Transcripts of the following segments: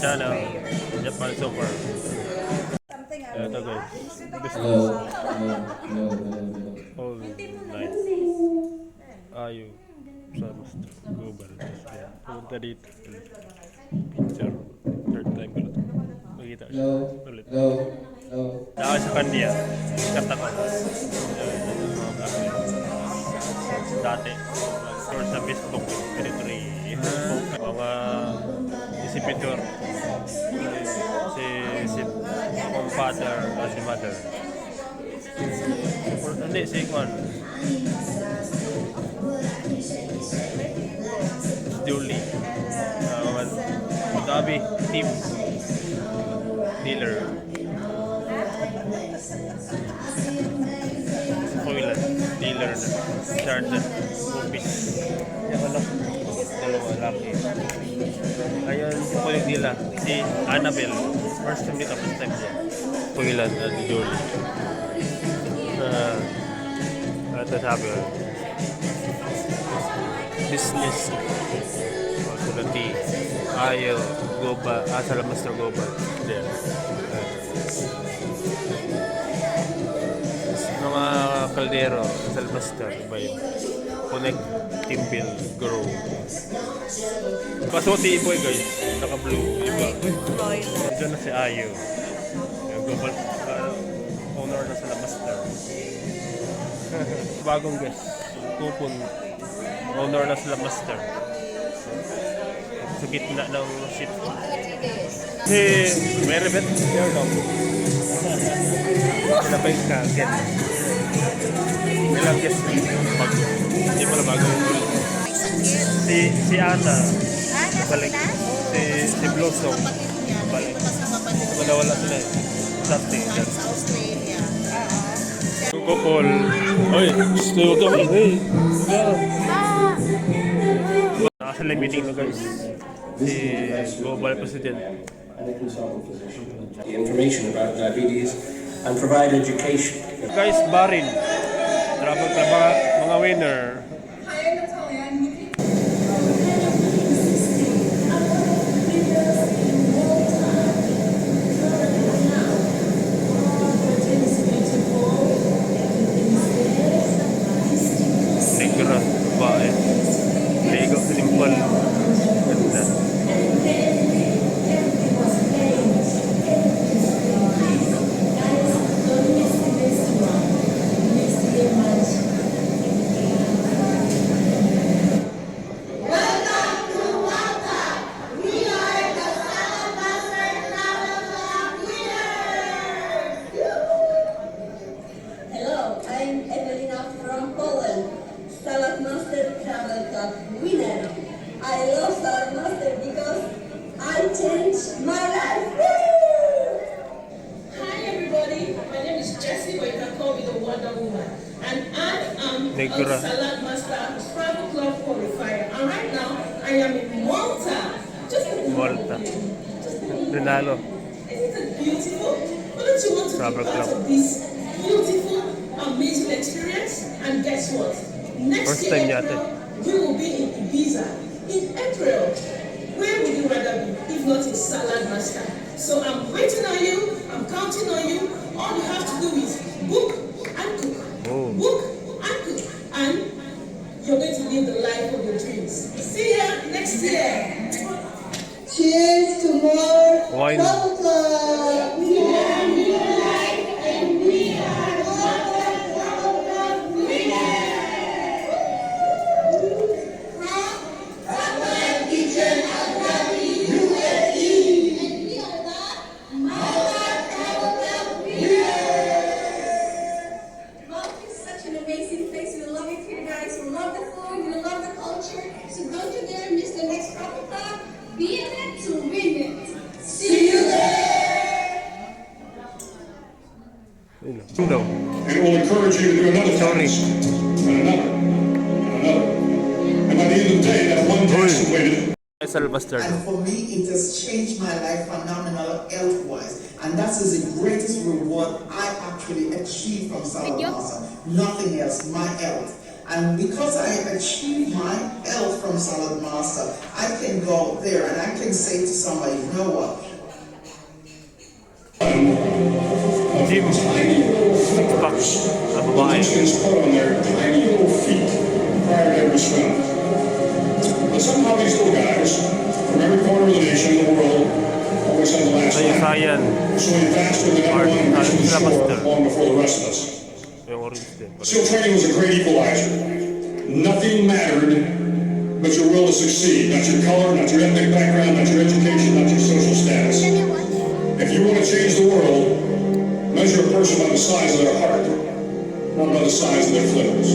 channel, Japan Super. Ito guys, Hello, business hello, hello, hello, hello. all night. Ayaw sa Master Global. Pumunta dito. Picture. Third time ko na ito. Makita siya Hello, ulit. hello, hello. Nakaka sa kanya. Sikat ako. Mga vlog. Dati. Or sa Facebook. Territory. Mga exhibitor. Si akong father. Si mother. Hindi, si Kwan. Julie. Abu Dhabi team dealer. Toilet dealer na. Sergeant. Office. Yung anak. Dalawa laki. Ayun, yung kulit nila. Si Annabelle. First time dito. First time niya. Toilet at Julie. Ito sabi ko. Business. Kulati. Ayaw. Goba. Saladmater Goba. There. Mga kaldero. Saladmater. Iba yun. Connect. Timbil. Grow. Pasuti boy guys. Naka-blue. Iba. Diyan na si Ayaw. Global owner na Saladmater. Bagong guest. Kupon. Owner na Saladmater. Sa gitna ng ship. Si Meribet. Here daw. Sila pa yung kaget. Ilang guest. Bago. Hindi pala bago yung ulit. Si Ana. Balik. Si Blossom. Balik. Wala sila eh. Dati. Sa Australia. Kupol. Oy, huwag ka maingay. Nasa live meeting na guys. Si Global President. The information about diabetes and provide education. Guys, Barin. Travel mga winner. Negra, bae. Ligo, simple. Ganda. Hello, I'm Evelina from Poland, Saladmater Travel Club winner. I love Saladmater because I changed my life. Woo! Hi everybody, my name is Jessie, but you can call me the Wonder Woman. And I am Negra. a Saladmater Travel Club qualifier. And right now, I am in Malta. Just look at Malta. Just look at Rinalo. Isn't it beautiful? Why don't you want to Travel be part Club. of this beautiful, amazing experience? And guess what? Next First year, time yata. we will be in Ibiza in April. Where would you rather be if not in Saladmater? So I'm waiting on you. I'm counting on you. All you have to do is book and cook. Oh. Book and cook. And you're going to live the life of your dreams. See ya next year. Cheers to more Wine. Travel Club. We are new life and we are Travel Club winners. From Kitchen Abu Dhabi, UAE. And we are the Malta Travel Club winners. Malta is such an amazing place. We love it here, guys. We love the food. We love the culture. So don't you dare miss the next Travel Club. Be in it to win it. See you there. Yun daw. And it will encourage you to do another Sorry. task, and another, and another. And by the end of the day, that one task completed. Saladmater. And for me, it has changed my life phenomenal health-wise. And that is the greatest reward I actually achieved from Saladmater. Nothing else, my health. And because I achieved my health from Saladmater, I can go there and I can say to somebody, you know what? Gym. Six-pack. Na babae. Participants put on their tiny little feet prior to every swim. But somehow these little guys, from every corner of the nation, the world, always have the last laugh. Sayan. Swimming faster than everyone and reaching the shore Saladmater. long before the rest of us. Yung orange din. SEAL training was a great equalizer. Nothing mattered but your will to succeed, not your color, not your ethnic background, not your education, not your social status. If you want to change the world, measure a person by the size of their heart, not by the size of their flippers.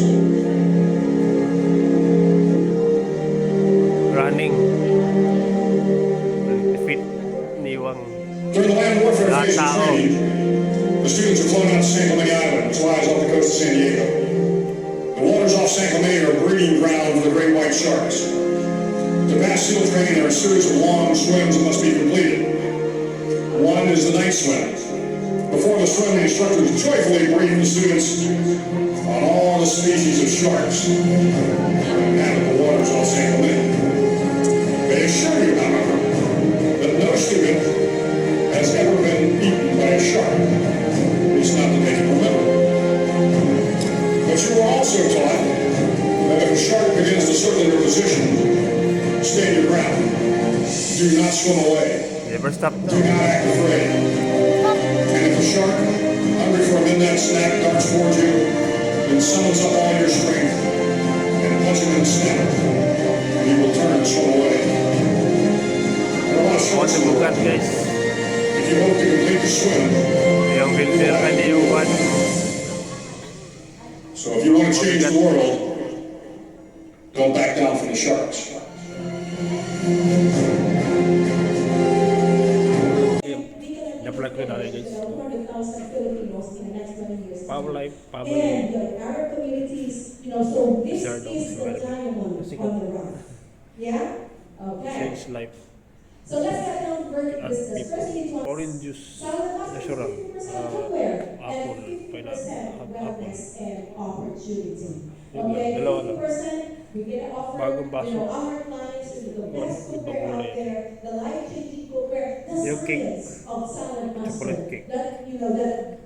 Running. Defeat niwang During the land warfare phase of tao. training, the students are flown out to San Clemente Island, which lies off the coast of San Diego. The waters off San Clemente are a breeding ground for the great white sharks. To pass SEAL training, there are a series of long swims that must be completed. One is the night swim. Before the swim, the instructors joyfully brief the students on all the species of sharks that inhabit the waters off San Clemente. They assure you, however, that no student has ever been eaten by a shark, at least not that they can remember. But you were also taught that if a shark begins to circle your position, stay your ground. Do not swim away. Never stop. Do not act afraid. And if a shark, hungry for a midnight snack, darts towards you, then summons up all your strength and punch him in the snout. He will turn and swim away. There are a lot of On sharks the in the bukan world. guys. If you hope to complete the swim, Yung filter kani yung one. so if you want to change the world, don't back down from the sharks. Na-vlog ko na guys. Power life, And family. our communities, so this Shared is the also. diamond on the rock. Yeah? Okay. Change life. So let's get down to work At business. people. First, you need to Orange juice. Saladmater, Natural. 50% footwear Apple. and 50% Pineapple. wellness and opportunity. Yun Okay, lang, dalawa lang. 50% we get to offer, Bagong baso. our clients with the best footwear out kulay. there, the life-changing footwear, the Yung cake. science of Saladmater. Chocolate cake. That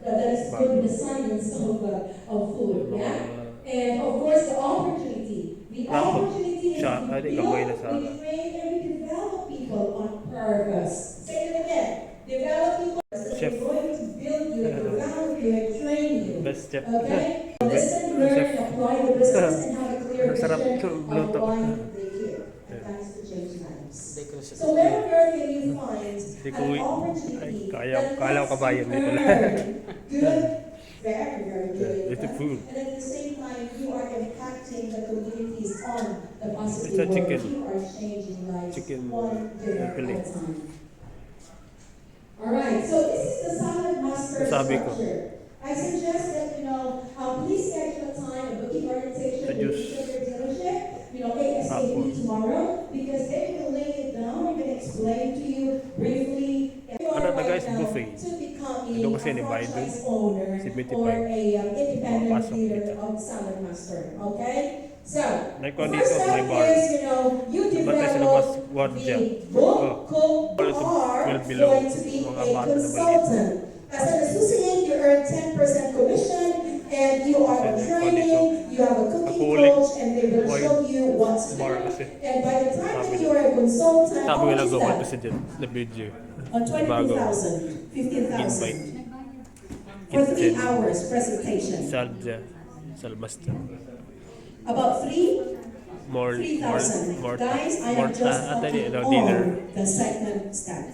that is good, the science of food. Yeah. And of course, the opportunity. The Dapat opportunity is siya, to ay, di build, gamay na sa we train, and we develop people on purpose. Say it again. Develop people. Chef. We're going to build you, develop you, and train you. Best chef. Okay? Listen, learn, Chef. apply the business, and have a clear Masarap vision to of luto. why they care. And that is to change lives. So where on earth can you find Di ko an ay, opportunity kala ko kabayan dito lang. good, very, very good. It's a food. And at the same time, you are impacting the communities on the positive It's a world. chicken. You are changing lives Chicken one dinner at fillet. a time. Alright, so this is the Saladmater Sabi ko. structure. I suggest that, please schedule a time, a booking orientation The with juice. each of your dealership, ASAP Apple. tomorrow, because they will lay it down, we can explain to you briefly. Ano na guys, buffet. To become Ito kasi a ni Biden, franchise owner 75. or a independent Papasok dealer dito. of Saladmater, okay? So, Nagkuhan the dito, first may step bar. is, you Batay sa labas, develop gwardiya. the book, Oh. cook, Wala ito, are well below. going to be Mga a bata na consultant. As an associate, you earn 10% commission, and you are on Kasi training, you have a cooking Ako ulit. coach, and they will Why? show you what to Bar do. kasi. And by the time Sabi that niya. you are a consultant, Sabi ko lang how gawin much kasi is dyan, na video. that? On 22,000, Invite. 15,000. For 3 Kitchen. hours presentation. Salja. Salbasta. About 3 More, 3,000. more, Guys, I more, am just dealer. on the second step.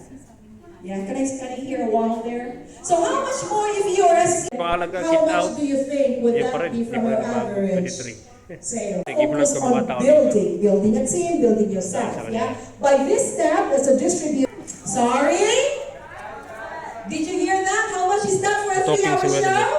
Yeah, can I hear a while there? So how much more if you are Pangalaga, how get much out. do you think would Yung pa that rin, be from yung your pa rin bago, average 23. sale? Sige, Focus vlog ka mga on tao building a team, building yourself. Sa Yeah. By this step, as a distributor. Sorry? Did you hear that? How much is that for a Talking 3-hour si Wendy. show?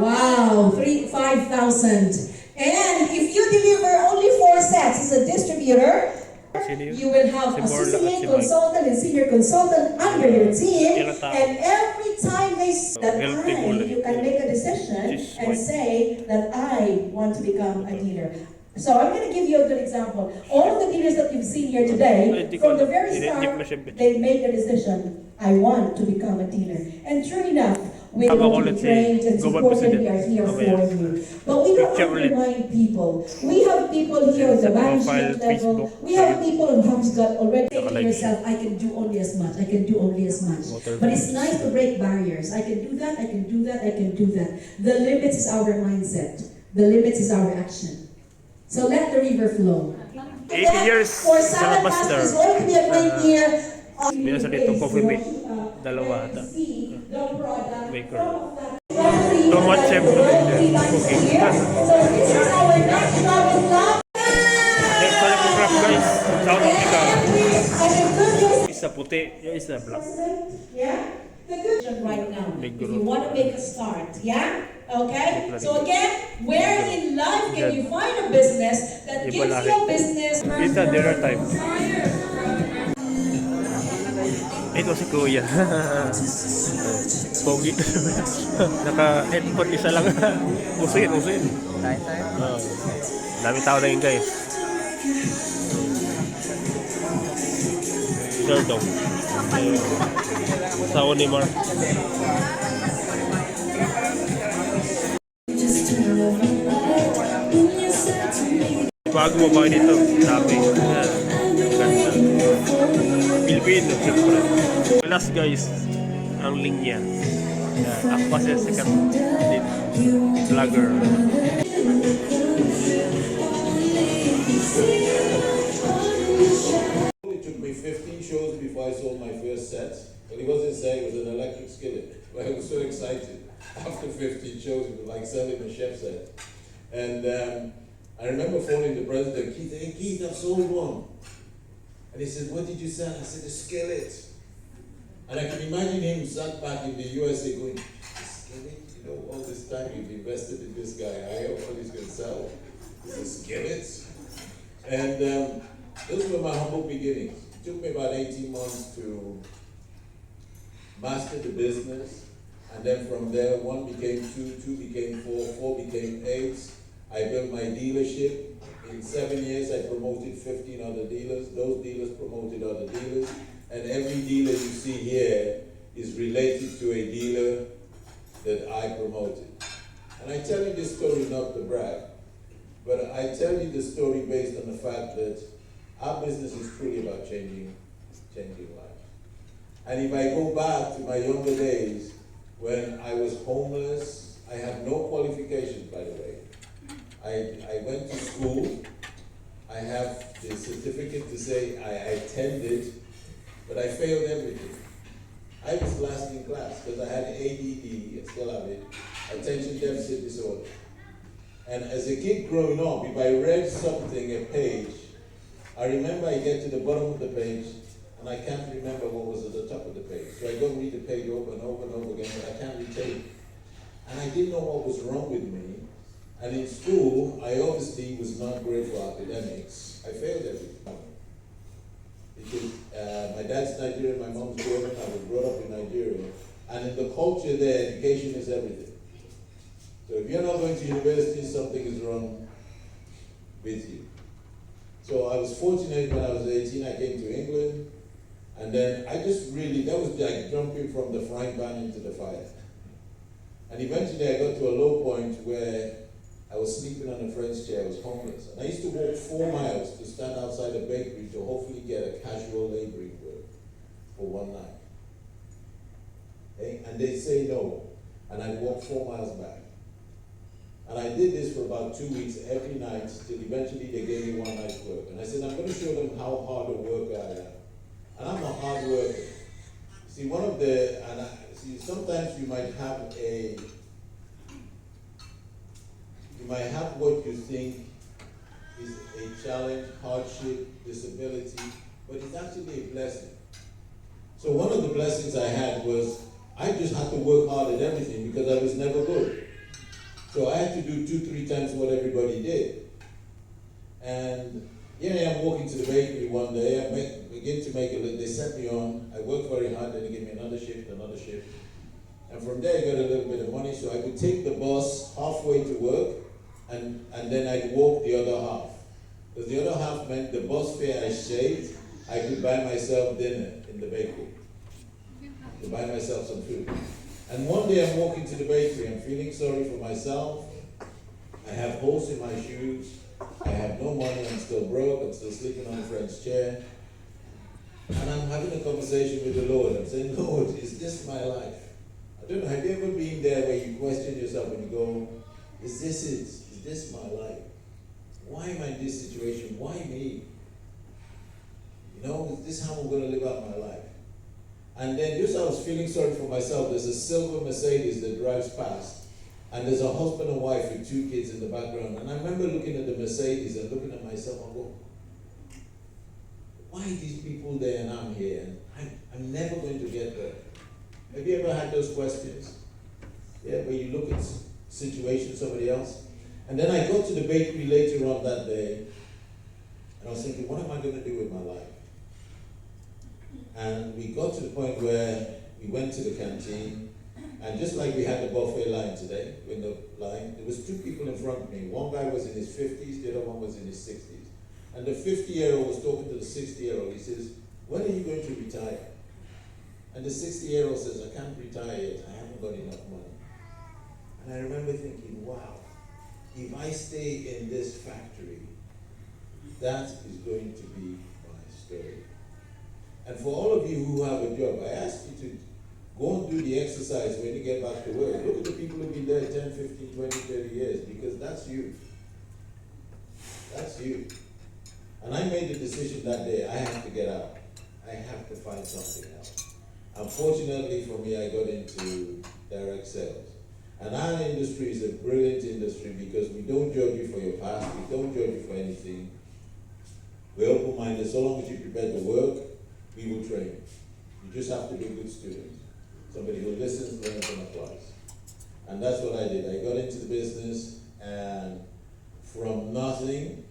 Wow, 5,000. And if you deliver only 4 sets as a distributor, Sino yun? you will have Si Borla at associate si Mike. consultant and senior consultant under your team, Ilang tao? and every time that Healthy bullet. you can make a decision Just and white. say that I want to become a dealer. So I'm going to give you a good example. All of the dealers that you've seen here today, from the very start, they made a decision. I want to become a dealer. And true enough, we want to be trained and supported. We are here for you. But we don't undermine people. We have people here at the management level. We have people who have got already saying to yourself, I can do only as much. I can do only as much. But it's nice to break barriers. I can do that. I can do that. I can do that. The limits is our mindset. The limits is our action. So let the river flow. 80 years For Saladmater, it's going to be a great year. Meron sa dito, coffee mate. Dalawa ata. Baker. Too much chef cooking. So this is our national club. Next photograph guys, South Africa. And the good news Isa puti, yung isa black. yeah? The good right now. Big If group. you want to make a start, yeah? Okay? So again, where in life can you find a business that gives you a business? It's a dinner time. Ito si Kuya. Pogi. Naka-headphone isa lang. Usin. Dami tao na yun guys. Sure dog. Sa Unimar. Bago mo ba dito? Dami. Ganda. Pilipino, siyempre. Last guys, ang linya. Ako kasi second vlogger. It took me 15 shows before I sold my first set. But it wasn't saying it was an electric skillet. But I was so excited. After 15 shows, it was like selling a chef set. And I remember phoning the president, Keith, hey Keith, I've sold one. And he said, what did you sell? I said, a skillet. And I can imagine him sat back in the USA going, skillet? You know, all this time you've invested in this guy. I hope what he's going to sell is a skillet. And those were my humble beginnings. It took me about 18 months to master the business. And then from there, 1 became 2, 2 became 4, 4 became 8. I built my dealership. In 7 years, I promoted 15 other dealers. Those dealers promoted other dealers. And every dealer you see here is related to a dealer that I promoted. And I tell you this story not to brag, but I tell you the story based on the fact that our business is truly about changing lives. And if I go back to my younger days, when I was homeless, I have no qualifications, by the way. I went to school. I have the certificate to say I attended, but I failed everything. I was last in class because I had ADD, I still have it, attention deficit disorder. And as a kid growing up, if I read something, a page, I remember I get to the bottom of the page and I can't remember what was at the top of the page. So I go read the page over and over and over again, but I can't retain it. And I didn't know what was wrong with me. And in school, I obviously was not great for academics. I failed everything. Because my dad's Nigerian, my mom's German, I was brought up in Nigeria. And in the culture there, education is everything. So if you're not going to university, something is wrong with you. So I was fortunate when I was 18, I came to England. And then I just really, that was like jumping from the frying pan into the fire. And eventually I got to a low point where I was sleeping on a friend's chair, I was homeless. And I used to walk 4 miles to stand outside a bakery to hopefully get a casual laboring work for one night. Okay? And they'd say no. And I'd walk 4 miles back. And I did this for about 2 weeks every night till eventually they gave me one night's work. And I said, I'm going to show them how hard a worker I am. And I'm a hard worker. See, sometimes you might have what you think is a challenge, hardship, disability, but it's actually a blessing. So one of the blessings I had was I just had to work hard at everything because I was never good. So I had to do 2-3 times what everybody did. And here I am walking to the bakery one day, I begin to make a living. They set me on, I worked very hard, then they gave me another shift. And from there, I got a little bit of money, so I would take the bus halfway to work, and then I'd walk the other half. Because the other half meant the bus fare I saved, I could buy myself dinner in the bakery. To buy myself some food. And one day I'm walking to the bakery, I'm feeling sorry for myself. I have holes in my shoes. I have no money, I'm still broke, I'm still sleeping on a friend's chair. And I'm having a conversation with the Lord. I'm saying, Lord, is this my life? I don't know, have you ever been there where you question yourself and you go, is this it? Is this my life? Why am I in this situation? Why me? You know, is this how I'm going to live out my life? And then just as I was feeling sorry for myself, there's a silver Mercedes that drives past. And there's a husband and wife with 2 kids in the background. And I remember looking at the Mercedes and looking at myself and going, why are these people there and I'm here? And I'm never going to get there. Have you ever had those questions? Yeah, where you look at situations, somebody else. And then I got to the bakery later on that day, and I was thinking, what am I going to do with my life? And we got to the point where we went to the canteen, and just like we had the buffet line today, in the line, there was 2 people in front of me. One guy was in his 50s, the other one was in his 60s. And the 50-year-old was talking to the 60-year-old. He says, when are you going to retire? And the 60-year-old says, I can't retire yet, I haven't got enough money. And I remember thinking, wow, if I stay in this factory, that is going to be my story. And for all of you who have a job, I ask you to go and do the exercise when you get back to work. Look at the people who've been there 10, 15, 20, 30 years, because that's you. That's you. And I made the decision that day, I have to get out. I have to find something else. Unfortunately for me, I got into direct sales. And our industry is a brilliant industry because we don't judge you for your past, we don't judge you for anything. We're open-minded. So long as you prepare to work, we will train you. You just have to be a good student. Somebody who listens, learns, and applies. And that's what I did. I got into the business, and from nothing,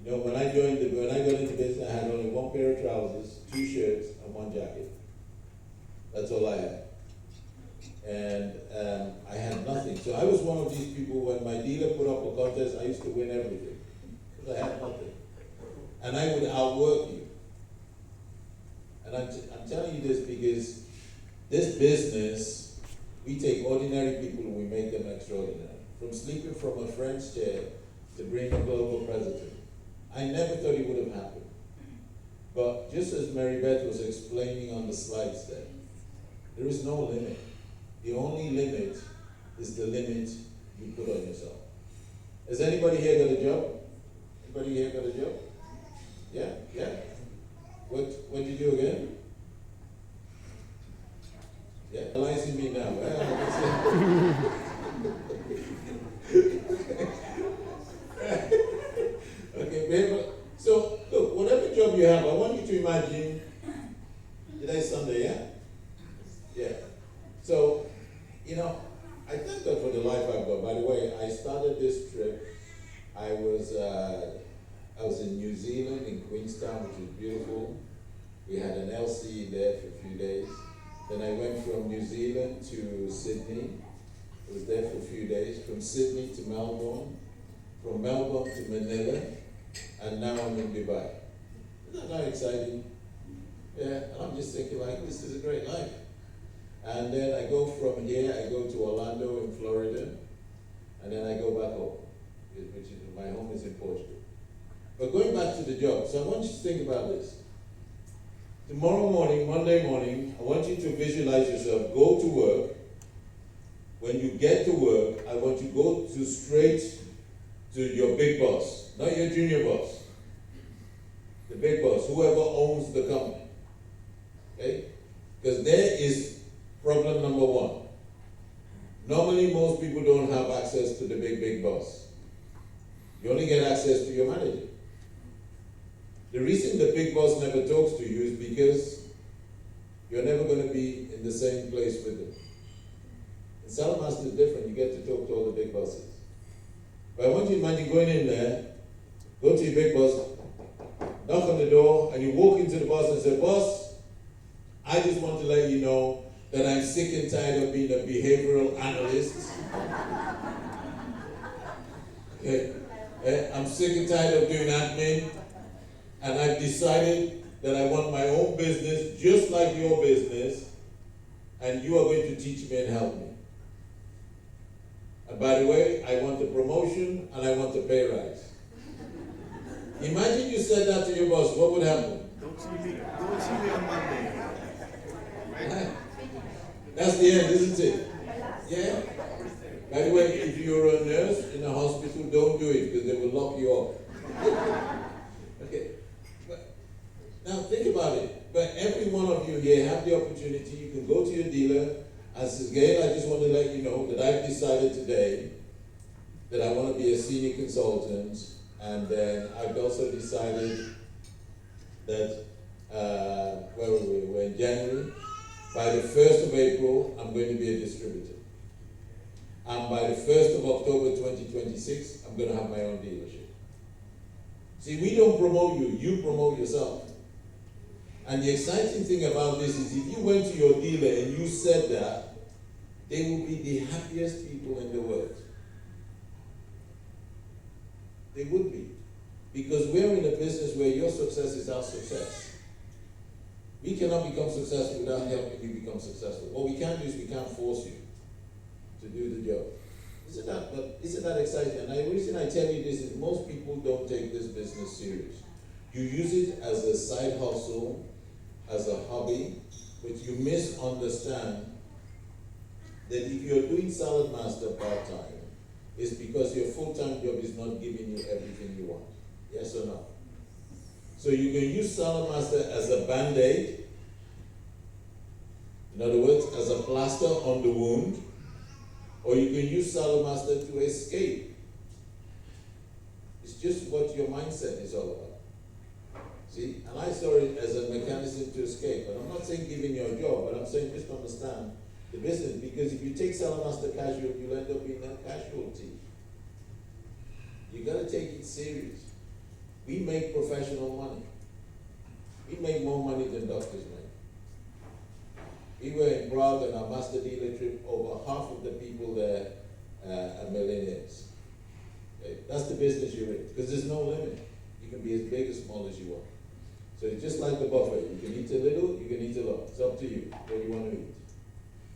you know, when I got into business, I had only 1 pair of trousers, 2 shirts, and 1 jacket. That's all I had. And I had nothing. So I was one of these people, when my dealer put up a contest, I used to win everything, because I had nothing. And I would outwork you. And I'm telling you this because this business, we take ordinary people and we make them extraordinary. From sleeping from a friend's chair to being a global president. I never thought it would have happened. But just as Mary Beth was explaining on the slides there is no limit. The only limit is the limit you put on yourself. Has anybody here got a job? Anybody here got a job? Yeah, yeah. What did you do again? Yeah, analyzing me now. Okay, babe. So look, whatever job you have, I want you to imagine. Today's Sunday, yeah? Yeah. So, you know, I thank God for the life I've got. By the way, I started this trip. I was in New Zealand, in Queenstown, which is beautiful. We had an LC there for a few days. Then I went from New Zealand to Sydney. I was there for a few days. From Sydney to Melbourne. From Melbourne to Manila. And now I'm in Dubai. Isn't that exciting? Yeah, and I'm just thinking like, this is a great life. And then I go from here, I go to Orlando in Florida. And then I go back home, which is, my home is in Portugal. But going back to the job, so I want you to think about this. Tomorrow morning, Monday morning, I want you to visualize yourself, go to work. When you get to work, I want you to go straight to your big boss, not your junior boss. The big boss, whoever owns the company. Okay? Because there is problem number 1. Normally, most people don't have access to the big boss. You only get access to your manager. The reason the big boss never talks to you is because you're never going to be in the same place with them. In Saladmater is different. You get to talk to all the big bosses. But I want you to imagine going in there, go to your big boss, knock on the door, and you walk into the boss and say, "Boss, I just want to let you know that I'm sick and tired of being a behavioral analyst. Okay. I'm sick and tired of doing admin, and I've decided that I want my own business, just like your business, and you are going to teach me and help me. And by the way, I want a promotion and I want a pay rise. Imagine you said that to your boss, what would happen? Don't see me on Monday. That's the end, isn't it? Yeah? By the way, if you're a nurse in a hospital, don't do it because they will lock you up. Okay. But now think about it. But every one of you here have the opportunity. You can go to your dealer and say, Gail, I just want to let you know that I've decided today that I want to be a senior consultant, and then I've also decided that where were we? We're in January. By the 1st of April, I'm going to be a distributor. And by the 1st of October 2026, I'm going to have my own dealership. See, we don't promote you, you promote yourself. And the exciting thing about this is if you went to your dealer and you said that, they will be the happiest people in the world. They would be. Because we're in a business where your success is our success. We cannot become successful without helping you become successful. What we can do is we can't force you to do the job. Isn't that exciting? And the reason I tell you this is most people don't take this business serious. You use it as a side hustle, as a hobby, but you misunderstand that if you're doing Saladmater part-time, it's because your full-time job is not giving you everything you want. Yes or no? So you can use Saladmater as a band-aid, in other words, as a plaster on the wound, or you can use Saladmater to escape. It's just what your mindset is all about. See, and I saw it as a mechanism to escape. But I'm not saying giving you a job, but I'm saying just understand the business. Because if you take Saladmater casual, you'll end up being a casualty. You gotta take it serious. We make professional money. We make more money than doctors make. We were in Prague on our master dealer trip. Over half of the people there are millionaires. Okay? That's the business you're in, because there's no limit. You can be as big or small as you want. So it's just like the buffet. You can eat a little, you can eat a lot. It's up to you what you want to eat.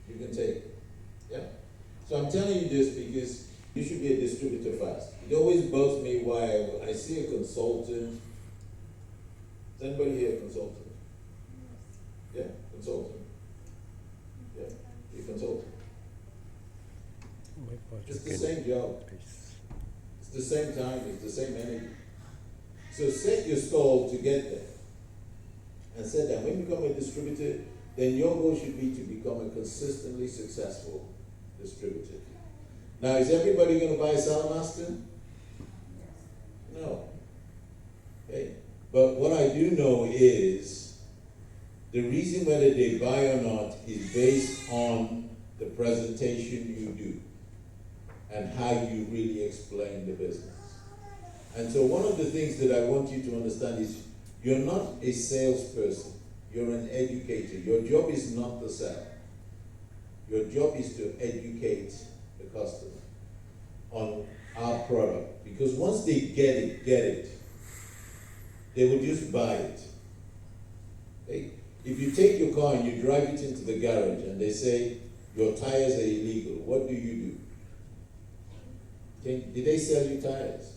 You can take it. Yeah? So I'm telling you this because you should be a distributor fast. It always bugs me why I see a consultant. Is anybody here a consultant? Yeah, consultant. Yeah, you're a consultant. It's the same job. It's the same time, it's the same energy. So set your stall to get there. And said that when you become a distributor, then your goal should be to become a consistently successful distributor. Now, is everybody going to buy Saladmater? No. Okay. But what I do know is the reason whether they buy or not is based on the presentation you do and how you really explain the business. And so one of the things that I want you to understand is you're not a salesperson, you're an educator. Your job is not to sell. Your job is to educate the customer on our product. Because once they get it, they will just buy it. Okay? If you take your car and you drive it into the garage and they say your tires are illegal, what do you do? Did they sell you tires?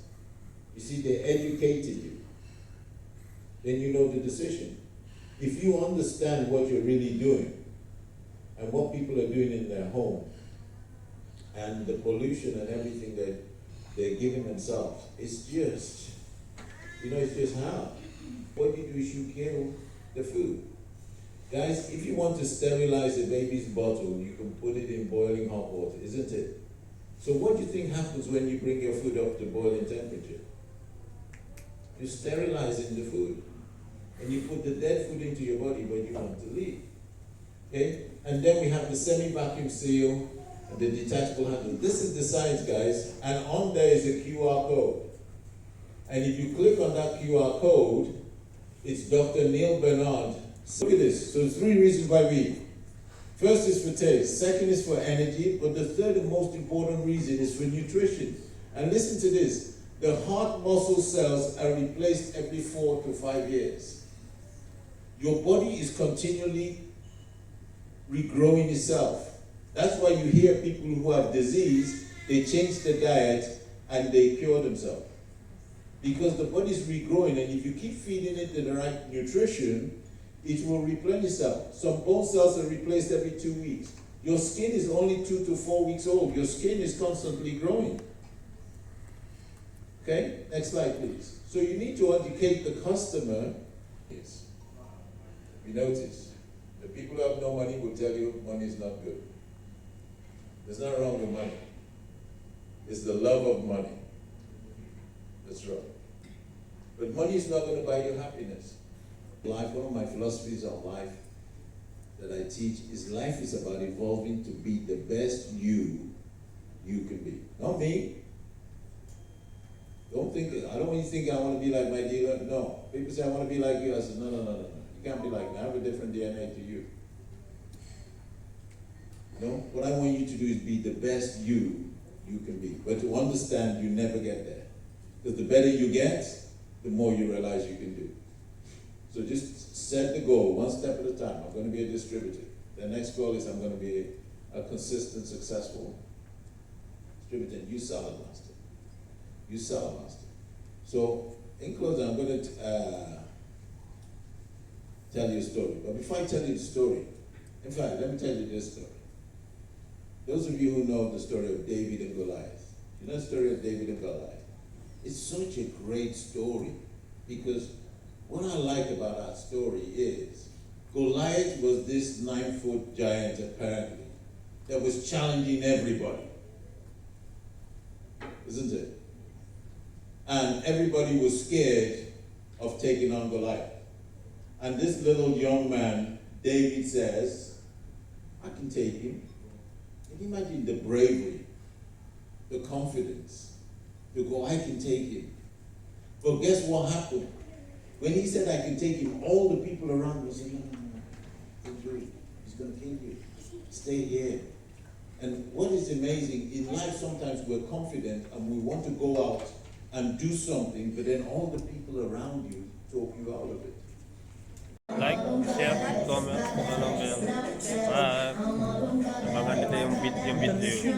You see, they educated you. Then you know the decision. If you understand what you're really doing and what people are doing in their home and the pollution and everything that they're giving themselves, it's just, it's just how. What you do is you kill the food. Guys, if you want to sterilize a baby's bottle, you can put it in boiling hot water, isn't it? So what do you think happens when you bring your food up to boiling temperature? You're sterilizing the food. And you put the dead food into your body, but you want to leave. Okay? And then we have the semi-vacuum seal and the detachable handle. This is the science, guys. And on there is a QR code. And if you click on that QR code, it's Dr. Neil Bernard. Look at this. So 3 reasons why we First is for taste, second is for energy, but the third and most important reason is for nutrition. And listen to this, the heart muscle cells are replaced every 4 to 5 years. Your body is continually regrowing itself. That's why you hear people who have disease, they change their diet and they cure themselves. Because the body is regrowing, and if you keep feeding it the right nutrition, it will replenish itself. Some bone cells are replaced every 2 weeks. Your skin is only 2 to 4 weeks old. Your skin is constantly growing. Okay, next slide please. So you need to educate the customer. Yes. You notice, the people who have no money will tell you money is not good. There's nothing wrong with money. It's the love of money that's wrong. But money is not going to buy you happiness. Life, one of my philosophies of life that I teach is life is about evolving to be the best you can be. Not me. I don't want you to think I want to be like my dealer. No. People say I want to be like you. I said, no. You can't be like me. I have a different DNA to you. No? What I want you to do is be the best you can be. But to understand, you never get there. Because the better you get, the more you realize you can do. So just set the goal, one step at a time. I'm going to be a distributor. The next goal is I'm going to be a consistent, successful distributor. You Saladmater. You Saladmater. So in closing, I'm going to tell you a story. But before I tell you the story, in fact, let me tell you this story. Those of you who know the story of David and Goliath, you know the story of David and Goliath? It's such a great story because what I like about that story is Goliath was this 9-foot giant apparently that was challenging everybody, isn't it? And everybody was scared of taking on Goliath. And this little young man, David says, I can take him. Can you imagine the bravery, the confidence to go, I can take him. But guess what happened? When he said I can take him, all the people around him said, no, don't do it. He's going to kill you. Stay here. And what is amazing, in life sometimes we're confident and we want to go out and do something, but then all the people around you talk you out of it. Like, share, comment, Abangan nito yung video.